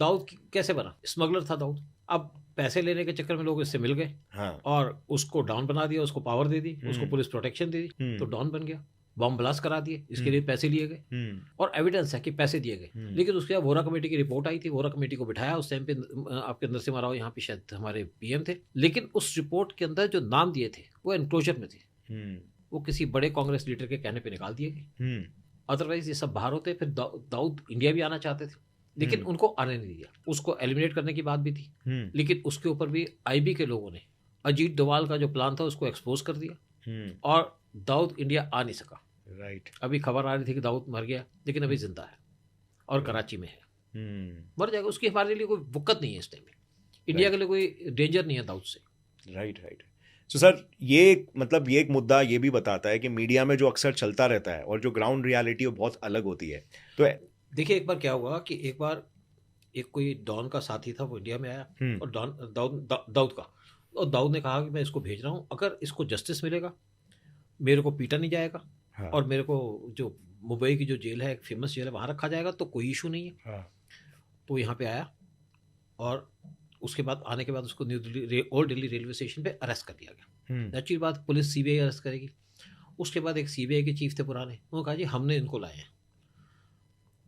दाऊद कैसे बना? स्मगलर था दाऊद। अब पैसे लेने के चक्कर में लोग इससे मिल गए, हाँ। और उसको डॉन बना दिया, उसको पावर दे दी, उसको पुलिस प्रोटेक्शन दे दी, तो हम्म। डॉन बन गया। बॉम्ब ब्लास्ट करा दिए, इसके लिए पैसे लिए गए, और एविडेंस है कि पैसे दिए गए। लेकिन उसके बाद वोरा कमेटी की रिपोर्ट आई थी, वोरा कमेटी को बिठाया उस टाइम पे, आपके नरसिम्हा राव यहाँ पे शायद हमारे पीएम थे, लेकिन उस रिपोर्ट के अंदर जो नाम दिए थे वो एनक्लोजर में थे, वो किसी बड़े कांग्रेस लीडर के कहने पे निकाल दिए गए। अदरवाइज ये सब बाहर होते। फिर दाऊद इंडिया भी आना चाहते थे, लेकिन उनको आने नहीं दिया। उसको एलिमिनेट करने की बात भी थी, लेकिन उसके ऊपर भी आईबी के लोगों ने अजीत डोभाल का जो प्लान था उसको एक्सपोज कर दिया, और दाऊद इंडिया आ नहीं सका। राइट। अभी खबर आ रही थी कि दाऊद मर गया, लेकिन अभी जिंदा है और कराची में है। मर जाएगा, उसकी हमारे लिए कोई वक़्त नहीं है इस टाइम में। इंडिया के लिए कोई डेंजर नहीं है दाऊद से। राइट। तो सर ये मतलब ये एक मुद्दा ये भी बताता है कि मीडिया में जो अक्सर चलता रहता है और जो ग्राउंड रियलिटी वो बहुत अलग होती है। तो देखिए, एक बार क्या हुआ कि एक बार एक कोई डॉन का साथी था, वो इंडिया में आया, और दाऊद का, और दाऊद ने कहा कि मैं इसको भेज रहा हूँ, अगर इसको जस्टिस मिलेगा, मेरे को पीटा नहीं जाएगा, हाँ। और मेरे को जो मुंबई की जो जेल है, एक फेमस जेल है, वहाँ रखा जाएगा, तो कोई इशू नहीं है। हाँ। तो यहाँ पे आया, और उसके बाद आने के बाद उसको new Delhi old Delhi railway station पे अरेस्ट कर दिया गया। नेचुरल बात, पुलिस सीबीआई अरेस्ट करेगी। उसके बाद एक सीबीआई के चीफ थे पुराने, उन्होंने कहा जी हमने इनको लाए हैं।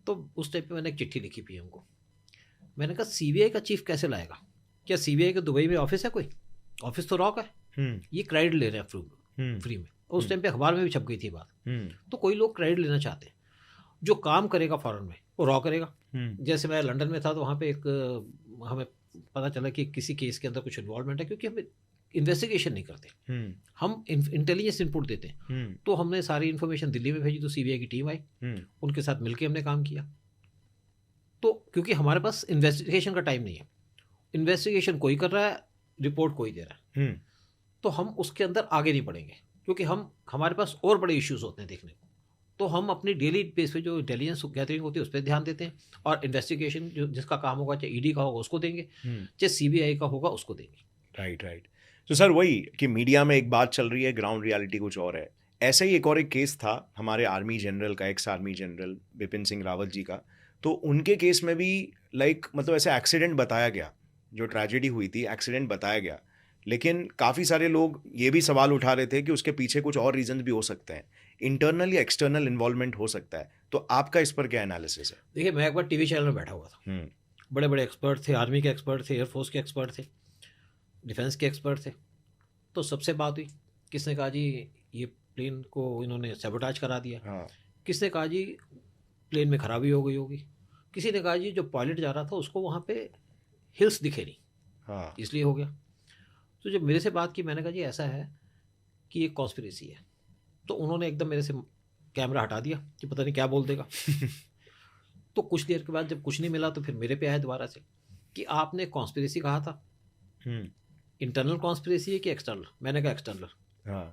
तो उस टाइम पे मैंने एक चिट्ठी लिखी पीएम को, मैंने कहा सीबीआई का चीफ कैसे लाएगा? क्या सीबीआई के दुबई में ऑफिस है? कोई ऑफिस तो रॉक है, ये क्रेडिट ले रहे हैं फ्री में। और उस टाइम पे अखबार में भी छप गई थी बात। तो कोई लोग क्रेडिट लेना चाहते हैं, जो काम करेगा फॉरेन में वो रॉ करेगा। जैसे मैं लंदन में था, तो वहाँ पे एक हमें पता चला कि किसी केस के अंदर कुछ इन्वॉल्वमेंट है, क्योंकि हम इन्वेस्टिगेशन नहीं करते, हम इंटेलिजेंस इनपुट देते हैं। तो हमने सारी इन्फॉर्मेशन दिल्ली में भेजी, तो सीबीआई की टीम आई, उनके साथ मिलकर हमने काम किया। तो क्योंकि हमारे पास इन्वेस्टिगेशन का टाइम नहीं है, इन्वेस्टिगेशन कोई कर रहा है, रिपोर्ट कोई दे रहा है, तो हम उसके अंदर आगे नहीं बढ़ेंगे, क्योंकि हमारे पास और बड़े इश्यूज होते हैं देखने को। तो हम अपनी डेली बेस पे जो इंटेलिजेंस गैदरिंग होती है उस पर ध्यान देते हैं, और इन्वेस्टिगेशन जो जिसका काम होगा, चाहे ईडी का होगा उसको देंगे, चाहे सीबीआई का होगा उसको देंगे। राइट। तो सर वही कि मीडिया में एक बात चल रही है, ग्राउंड रियलिटी कुछ और है। ऐसा ही एक केस था हमारे आर्मी जनरल का, ex army general Bipin Singh Rawat ji का। तो उनके केस में भी मतलब ऐसे एक्सीडेंट बताया गया, जो ट्रेजेडी हुई थी एक्सीडेंट बताया गया, लेकिन काफ़ी सारे लोग ये भी सवाल उठा रहे थे कि उसके पीछे कुछ और रीजन भी हो सकते हैं, इंटरनल या एक्सटर्नल इन्वॉल्वमेंट हो सकता है। तो आपका इस पर क्या एनालिसिस है? देखिए, मैं एक बार टीवी चैनल में बैठा हुआ था, बड़े बड़े एक्सपर्ट थे, आर्मी के एक्सपर्ट थे, एयरफोर्स के एक्सपर्ट थे, डिफेंस के एक्सपर्ट थे। तो सबसे बात हुई, किसने कहा जी ये प्लेन को इन्होंने सैबोटाज करा दिया, किसने कहा जी प्लेन में खराबी हो गई होगी, किसी ने कहा जी जो पायलट जा रहा था उसको वहाँ पे हिल्स दिखे नहीं, इसलिए हो गया। तो जब मेरे से बात की, मैंने कहा जी ऐसा है कि ये कॉन्स्पिरेसी है। तो उन्होंने एकदम मेरे से कैमरा हटा दिया कि पता नहीं क्या बोल देगा। तो कुछ देर के बाद जब कुछ नहीं मिला, तो फिर मेरे पे आए दोबारा से कि आपने कॉन्स्पिरेसी कहा था, इंटरनल कॉन्स्पिरेसी है कि एक्सटर्नल? मैंने कहा एक्सटर्नल।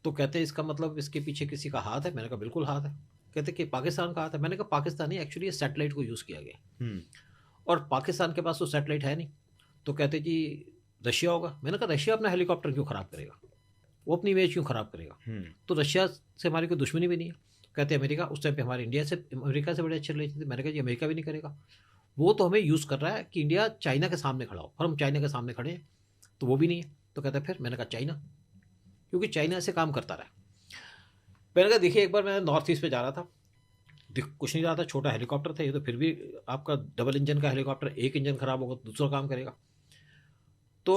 तो कहते हैं इसका मतलब इसके पीछे किसी का हाथ है? मैंने कहा बिल्कुल हाथ है। कहते कि पाकिस्तान का हाथ है? मैंने कहा पाकिस्तानी, एक्चुअली सैटेलाइट को यूज़ किया गया, और पाकिस्तान के पास तो सैटेलाइट है नहीं। तो कहते जी रशिया होगा। मैंने कहा रशिया अपना हेलीकॉप्टर क्यों ख़राब करेगा, वो अपनी इमेज क्यों ख़राब करेगा? तो रशिया से हमारी कोई दुश्मनी भी नहीं है। कहते अमेरिका, उस टाइम पे हमारे अमेरिका से बड़े अच्छे रिलेशन थे। मैंने कहा जी अमेरिका भी नहीं करेगा, वो तो हमें यूज़ कर रहा है कि इंडिया चाइना के सामने खड़ा हो, और हम चाइना के सामने खड़े हैं, तो वो भी नहीं है। तो कहता है फिर? मैंने कहा चाइना, क्योंकि चाइना ऐसे काम करता रहा। मैंने कहा देखिए, एक बार मैं नॉर्थ ईस्ट पे जा रहा था, कुछ नहीं रहा था, छोटा हेलीकॉप्टर था ये, तो फिर भी आपका डबल इंजन का हेलीकॉप्टर, एक इंजन खराब होगा तो दूसरा काम करेगा। तो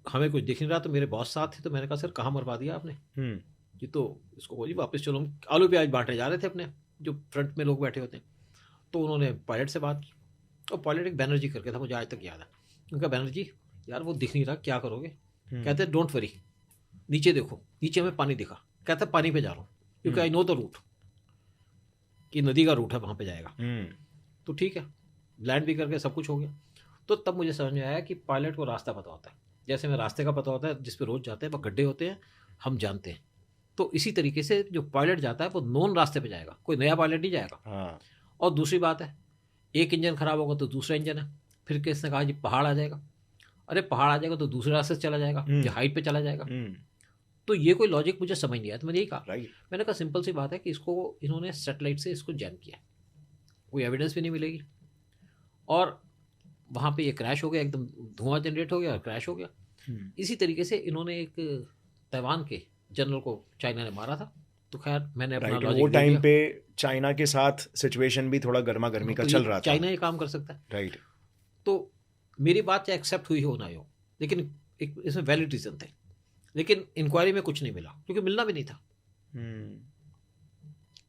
हमें कुछ दिख नहीं रहा, तो मेरे बॉस साथ थे, तो मैंने कहा सर कहाँ मरवा दिया आपने? जी तो इसको बोलिए वापस चलो। हम आलू प्याज बांटने जा रहे थे अपने, जो फ्रंट में लोग बैठे होते हैं। तो उन्होंने पायलट से बात की, और पायलट एक बैनर्जी करके था, मुझे आज तक याद है। उनका बैनर्जी, यार वो दिख नहीं रहा, क्या करोगे? कहते डोंट वरी, नीचे देखो, नीचे हमें पानी दिखा। कहता पानी पे जा रहा हूँ, क्योंकि आई नो द रूट, कि नदी का रूट है, वहाँ पे जाएगा। तो ठीक है, लैंड भी करके सब कुछ हो गया। तो तब मुझे समझ में आया कि पायलट को रास्ता पता होता है, जैसे हमें रास्ते का पता होता है, जिस पे रोज जाते हैं, वह गड्ढे होते हैं, हम जानते हैं। तो इसी तरीके से जो पायलट जाता है वो नॉन रास्ते पे जाएगा, कोई नया पायलट नहीं जाएगा। और दूसरी बात है, एक इंजन खराब होगा तो दूसरा इंजन है। फिर किसने कहा जी पहाड़ आ जाएगा? अरे पहाड़ आ जाएगा तो दूसरे रास्ते से चला जाएगा, या हाइट पे चला जाएगा। तो ये कोई लॉजिक मुझे समझ नहीं आया। तो मैंने यही कहा, मैंने कहा सिंपल सी बात है कि इसको इन्होंने सैटेलाइट से इसको जैम किया, कोई एविडेंस भी नहीं मिलेगी, और वहाँ पे ये क्रैश हो गया, एकदम धुआं जनरेट हो गया और क्रैश हो गया। इसी तरीके से इन्होंने एक ताइवान के जनरल को चाइना ने मारा था। तो खैर मैंने अपना राइट, लॉजिक वो दे टाइम दिया। पे चाइना के साथ सिचुएशन भी थोड़ा गर्मा गर्मी का तो चल ये रहा था। चाइना ये काम कर सकता है। राइट, तो मेरी बात चाहे एक्सेप्ट हुई हो ना हो, लेकिन एक इसमें वैलिड रीजन थे, लेकिन इंक्वायरी में कुछ नहीं मिला, क्योंकि मिलना भी नहीं था।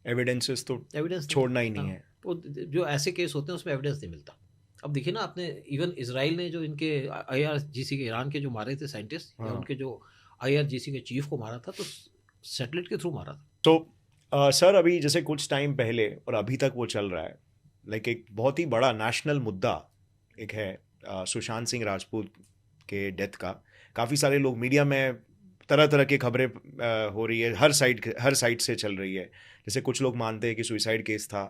एविडेंसेस तो एविडेंस छोड़ना ही नहीं है। तो जो ऐसे केस होते हैं उसमें एविडेंस नहीं मिलता। अब देखिए ना, आपने इवन इसराइल ने जो इनके IRGC के, ईरान के जो मारे थे साइंटिस्ट, या उनके जो IRGC के चीफ को मारा था, तो सैटेलाइट के थ्रू मारा था। तो सर अभी जैसे कुछ टाइम पहले और अभी तक वो चल रहा है, लाइक एक बहुत ही बड़ा नेशनल मुद्दा एक है सुशांत सिंह राजपूत के डेथ का। काफ़ी सारे लोग मीडिया में तरह तरह की खबरें हो रही है, हर साइड से चल रही है। जैसे कुछ लोग मानते हैं कि सुसाइड केस था,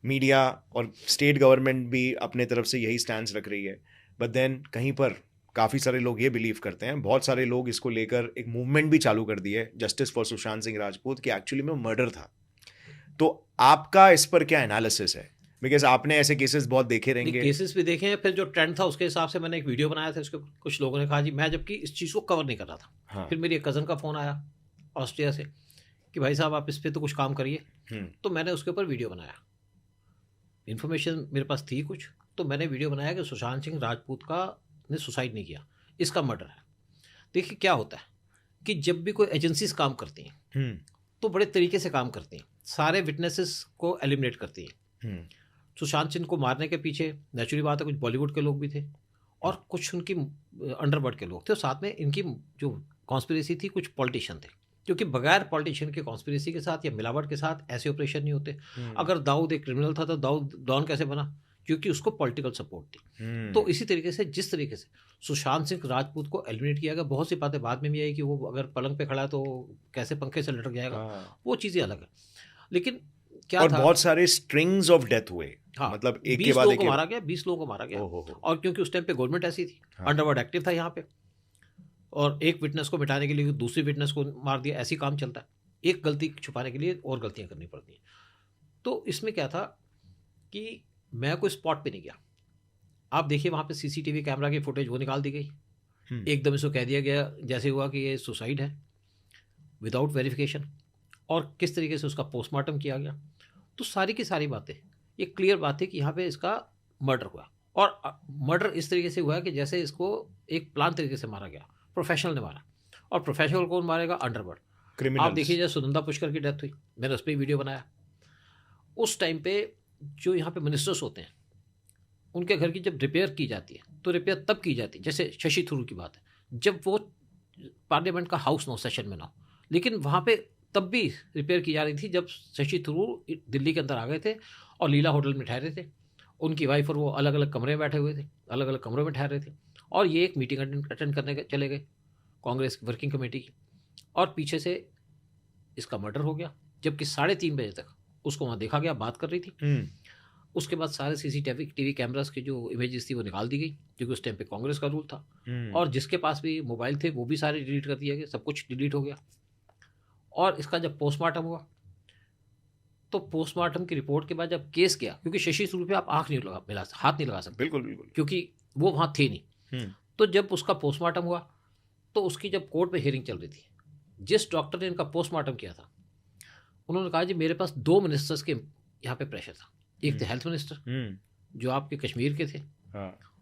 मीडिया और स्टेट गवर्नमेंट भी अपने तरफ से यही स्टैंड रख रही है, बट देन कहीं पर काफ़ी सारे लोग ये बिलीव करते हैं, बहुत सारे लोग इसको लेकर एक मूवमेंट भी चालू कर दी है, जस्टिस फॉर सुशांत सिंह राजपूत, कि एक्चुअली में मर्डर था। तो आपका इस पर क्या एनालिसिस है? बिकॉज आपने ऐसे केसेस बहुत देखे रहेंगे। केसेस भी देखे हैं, फिर जो ट्रेंड था उसके हिसाब से मैंने एक वीडियो बनाया था। उसके कुछ लोगों ने कहा जी, मैं जबकि इस चीज़ को कवर नहीं कर रहा था। हाँ। फिर मेरी एक कज़न का फ़ोन आया ऑस्ट्रिया से कि भाई साहब आप इस पर तो कुछ काम करिए। तो मैंने उसके ऊपर वीडियो बनाया। इन्फॉर्मेशन मेरे पास थी कुछ, तो मैंने वीडियो बनाया कि सुशांत सिंह राजपूत का ने सुसाइड नहीं किया, इसका मर्डर है। देखिए क्या होता है कि जब भी कोई एजेंसीज काम करती हैं तो बड़े तरीके से काम करती हैं, सारे विटनेसेस को एलिमिनेट करती हैं। सुशांत सिंह को मारने के पीछे नेचुरली बात है कुछ बॉलीवुड के लोग भी थे और कुछ उनकी अंडरवर्ल्ड के लोग थे, और साथ में इनकी जो कॉन्स्पिरेसी थी कुछ पॉलिटिशियन थे, क्योंकि बगैर पॉलिटिशियन के कॉन्स्पिरेसी के साथ या मिलावट के साथ ऐसे ऑपरेशन नहीं होते। अगर दाऊद एक क्रिमिनल था तो दाऊद डॉन कैसे बना? क्योंकि उसको पॉलिटिकल सपोर्ट थी। तो इसी तरीके से जिस तरीके से सुशांत सिंह राजपूत को एलिमिनेट किया गया, बहुत सी बातें बाद में भी आई कि वो अगर पलंग पे खड़ा है तो कैसे पंखे से लटक जाएगा, वो चीज़ें अलग है। लेकिन क्या और था, बहुत सारे स्ट्रिंग्स ऑफ डेथ हुए। हाँ, मतलब एक 20 के बाद लोगों एक को मारा गया, 20 लोगों को मारा गया। और क्योंकि उस टाइम पे गवर्नमेंट ऐसी थी, अंडरवर्ल्ड एक्टिव था यहाँ पे, और एक विटनेस को मिटाने के लिए दूसरी विटनेस को मार दिया, ऐसी काम चलता है। एक गलती छुपाने के लिए और गलतियां करनी पड़ती हैं। तो इसमें क्या था कि मैं कोई स्पॉट पे नहीं गया। आप देखिए वहाँ पे CCTV कैमरा की फुटेज वो निकाल दी गई, एकदम इसको कह दिया गया जैसे हुआ कि ये सुसाइड है विदाउट वेरिफिकेशन, और किस तरीके से उसका पोस्टमार्टम किया गया। तो सारी की सारी बातें ये क्लियर बात है कि यहाँ पे इसका मर्डर हुआ, और मर्डर इस तरीके से हुआ कि जैसे इसको एक प्लान तरीके से मारा गया, प्रोफेशनल ने मारा। और प्रोफेशनल कौन मारेगा? अंडरवर्ल्ड। आप देखिए जैसे सुनंदा पुष्कर की डेथ हुई, मैंने उस पर वीडियो बनाया। उस टाइम पे जो यहाँ पे मिनिस्टर्स होते हैं उनके घर की जब रिपेयर की जाती है तो रिपेयर तब की जाती है, जैसे शशि थरूर की बात है, जब वो पार्लियामेंट का हाउस ना हो, सेशन में ना हो। लेकिन वहाँ पे तब भी रिपेयर की जा रही थी जब शशि थरूर दिल्ली के अंदर आ गए थे और लीला होटल में ठहरे थे। उनकी वाइफ और वो अलग अलग कमरे में बैठे हुए थे, अलग अलग कमरों में ठहरे थे, और ये एक मीटिंग अटेंड करने चले गए कांग्रेस वर्किंग कमेटी की, और पीछे से इसका मर्डर हो गया। जबकि 3:30 बजे तक उसको वहाँ देखा गया, बात कर रही थी। उसके बाद सारे CCTV कैमरास की जो इमेजेस थी वो निकाल दी गई, क्योंकि उस टाइम पे कांग्रेस का रूल था। और जिसके पास भी मोबाइल थे वो भी सारे डिलीट कर दिया गया, सब कुछ डिलीट हो गया। और इसका जब पोस्टमार्टम हुआ तो पोस्टमार्टम की रिपोर्ट के बाद जब केस किया, क्योंकि शशि थरूर पे आप हाथ नहीं लगा सकते, बिल्कुल बिल्कुल, क्योंकि वो वहाँ थे नहीं। तो जब उसका पोस्टमार्टम हुआ तो उसकी जब कोर्ट में हियरिंग चल रही थी, जिस डॉक्टर ने इनका पोस्टमार्टम किया था उन्होंने कहा जी मेरे पास 2 मिनिस्टर्स के यहाँ पे प्रेशर था। एक थे हेल्थ मिनिस्टर जो आपके कश्मीर के थे,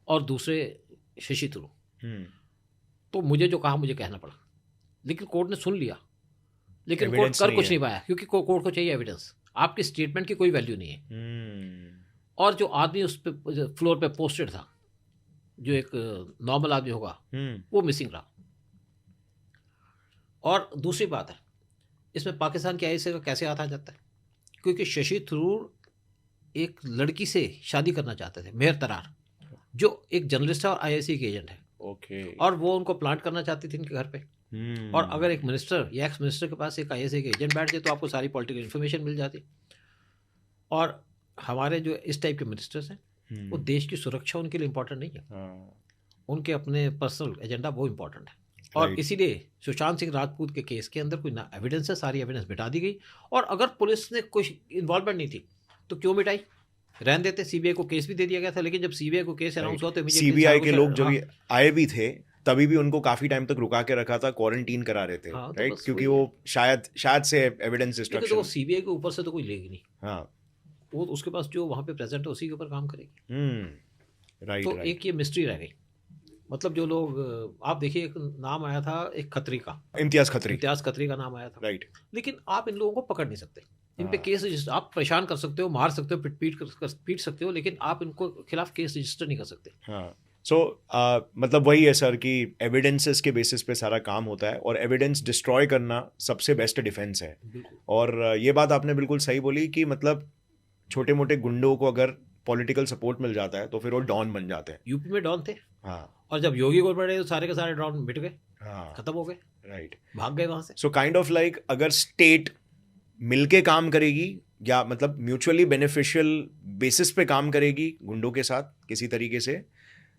और दूसरे शशि थरूर। तो मुझे जो कहा मुझे कहना पड़ा, लेकिन कोर्ट ने सुन लिया, लेकिन कोर्ट कर कुछ नहीं पाया, क्योंकि कोर्ट को चाहिए एविडेंस। आपकी स्टेटमेंट की कोई वैल्यू नहीं है। और जो आदमी उस पे फ्लोर पे पोस्टेड था, जो एक नॉर्मल आदमी होगा, वो मिसिंग रहा। और दूसरी बात है, इसमें पाकिस्तान के ICC का कैसे हाथ आ जाता है? क्योंकि शशि थरूर एक लड़की से शादी करना चाहते थे, मेहर तरार, जो एक जर्नलिस्ट है और IIC के एजेंट है। और वो उनको प्लांट करना चाहती थी इनके घर पे। और अगर एक मिनिस्टर या एक्स मिनिस्टर के पास एक IIC के एजेंट बैठ जाए तो आपको सारी पॉलिटिकल इन्फॉर्मेशन मिल जाती। और हमारे जो इस टाइप के मिनिस्टर्स हैं वो देश की सुरक्षा उनके लिए इम्पोर्टेंट नहीं है, उनके अपने पर्सनल एजेंडा वो इम्पोर्टेंट है। और इसीलिए सुशांत सिंह राजपूत के केस के अंदर कोई ना एविडेंस है, सारी एविडेंस मिटा दी गई। और अगर पुलिस ने कुछ इन्वॉल्वमेंट नहीं थी तो क्यों मिटाई? रहने देते, सीबीआई को केस भी दे दिया गया था, लेकिन जब सीबीआई को केस अनाउंस हुआ तो immediately सीबीआई सारा के कुछ- लोग जब हाँ, ये आए भी थे तभी भी उनको काफी टाइम तक रुका के रखा था, क्वारंटीन करा रहे थे, हाँ, तो राइट, बस क्योंकि वही वो शायद से एविडेंस लेकिन तो डिस्ट्रक्शन। सीबीआई के ऊपर से तो कोई लेगी नहीं, हाँ, वो उसके पास जो वहाँ पे प्रेजेंट है उसी के ऊपर काम करेगी। राइट तो राइट। एक ये मिस्ट्री रह गई। मतलब जो लोग, आप देखिए, एक नाम आया था एक खत्री का, इम्तियाज खत्री, इम्तियाज खत्री का नाम आया था, राइट। लेकिन आप इन लोगों को पकड़ नहीं सकते, इन पे हाँ। केस रजिस्टर, आप परेशान कर सकते हो, मार सकते हो, पीट सकते हो, लेकिन आप इनको खिलाफ केस रजिस्टर नहीं कर सकते। हाँ, सो मतलब वही है सर कि एविडेंसेस के बेसिस पे सारा काम होता है, और एविडेंस डिस्ट्रॉय करना सबसे बेस्ट डिफेंस है। बिल्कुल। और ये बात आपने बिल्कुल सही बोली कि मतलब छोटे मोटे गुंडों को अगर पॉलिटिकल सपोर्ट मिल जाता है तो फिर वो डॉन बन जाते हैं। यूपी में डॉन थे, हाँ और जब योगी गवर्नमेंट आई तो सारे के सारे डॉन मिट गए, हाँ, खत्म हो गए, राइट। भाग गए वहां से। सो काइंड ऑफ लाइक अगर स्टेट मिलके काम करेगी या मतलब म्यूचुअली बेनिफिशियल बेसिस पे काम करेगी गुंडों के साथ किसी तरीके से,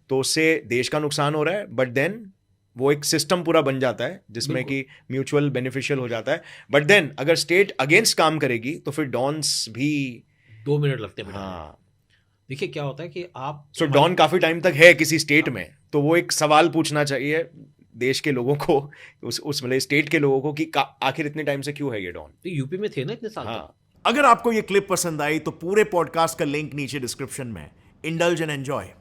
तो उससे देश का नुकसान हो रहा है, बट देन वो एक सिस्टम पूरा बन जाता है जिसमें बिल्कुल। कि म्यूचुअल बेनिफिशियल हो जाता है। बट देन अगर स्टेट अगेंस्ट काम करेगी तो फिर डॉन्स भी 2 मिनट लगते हैं मिटाने में। हाँ। देखिए क्या होता है कि आप सो डॉन काफी टाइम तक है किसी स्टेट में, तो वो एक सवाल पूछना चाहिए देश के लोगों को, उस मतलब स्टेट के लोगों को कि आखिर इतने टाइम से क्यों है ये डॉन। तो यूपी में थे ना इतने साल तक। हाँ, अगर आपको ये क्लिप पसंद आई तो पूरे पॉडकास्ट का लिंक नीचे डिस्क्रिप्शन में। Indulge and enjoy.